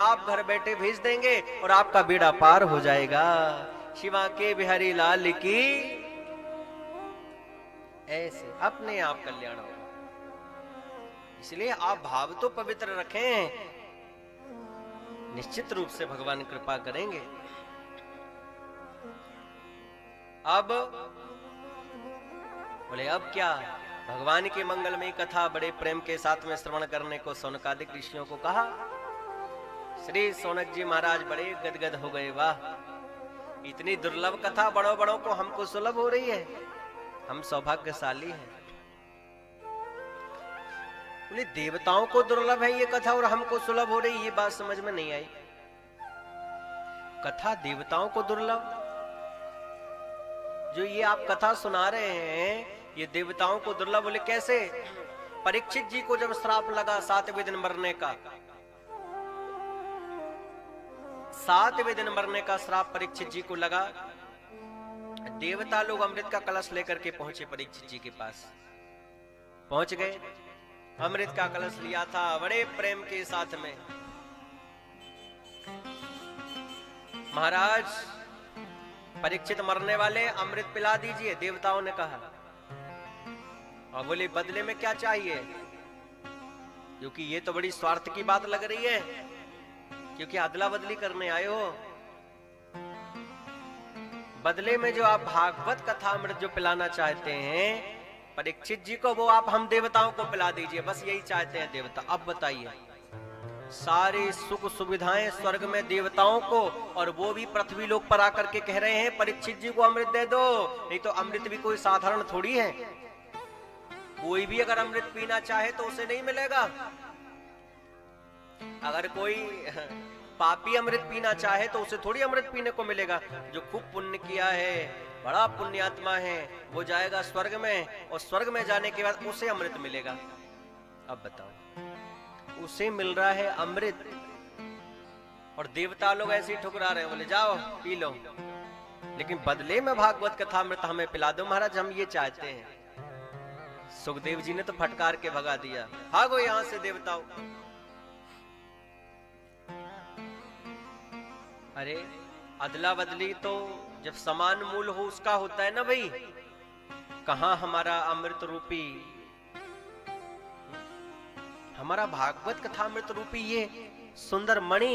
आप घर बैठे भेज देंगे और आपका बेड़ा पार हो जाएगा। शिवा के बिहारी लाल की ऐसे अपने आप कल्याण होगा। इसलिए आप भाव तो पवित्र रखें, निश्चित रूप से भगवान कृपा करेंगे। अब बोले अब क्या, भगवान की मंगलमयी कथा बड़े प्रेम के साथ में श्रवण करने को सौनकादिक ऋषियों को कहा। श्री सौनक जी महाराज बड़े गदगद हो गए। वाह, इतनी दुर्लभ कथा बड़ों बड़ों को हमको सुलभ हो रही है, हम सौभाग्यशाली हैं। बोले देवताओं को दुर्लभ है ये कथा और हमको सुलभ हो रही, ये बात समझ में नहीं आई। कथा देवताओं को दुर्लभ, जो ये आप कथा सुना रहे हैं ये देवताओं को दुर्लभ। बोले कैसे? परीक्षित जी को जब श्राप लगा 7वें दिन मरने का, 7वें दिन मरने का श्राप परीक्षित जी को लगा, देवता लोग अमृत का कलश लेकर के पहुंचे परीक्षित जी के पास। पहुंच गए, अमृत का कलश लिया था बड़े प्रेम के साथ में। महाराज परीक्षित मरने वाले, अमृत पिला दीजिए, देवताओं ने कहा। और बोले बदले में क्या चाहिए? क्योंकि ये तो बड़ी स्वार्थ की बात लग रही है, क्योंकि अदला बदली करने आए हो। बदले में जो आप भागवत कथा अमृत जो पिलाना चाहते हैं परीक्षित जी को, वो आप हम देवताओं को पिला दीजिए, बस यही चाहते हैं देवता। अब बताइए, सारी सुख सुविधाएं स्वर्ग में देवताओं को, और वो भी पृथ्वी लोक पर आकर के कह रहे हैं परीक्षित जी को अमृत दे दो। नहीं तो अमृत भी कोई साधारण थोड़ी है, कोई भी अगर अमृत पीना चाहे तो उसे नहीं मिलेगा। अगर कोई पापी अमृत पीना चाहे तो उसे थोड़ी अमृत पीने को मिलेगा। जो खूब पुण्य किया है, बड़ा पुण्यात्मा है, वो जाएगा स्वर्ग में, और स्वर्ग में जाने के बाद उसे अमृत मिलेगा। अब बताओ, उसे मिल रहा है अमृत, और देवता लोग ऐसे ही ठुकरा रहे हैं, बोले जाओ पी लो, लेकिन बदले में भागवत कथा अमृत हमें पिला दो महाराज, हम ये चाहते हैं। सुखदेव जी ने तो फटकार के भगा दिया, भागो यहां से देवताओं। अरे अदला बदली तो जब समान मूल हो उसका होता है ना भाई। कहां हमारा अमृत रूपी, हमारा भागवत कथा अमृत रूपी ये सुंदर मणि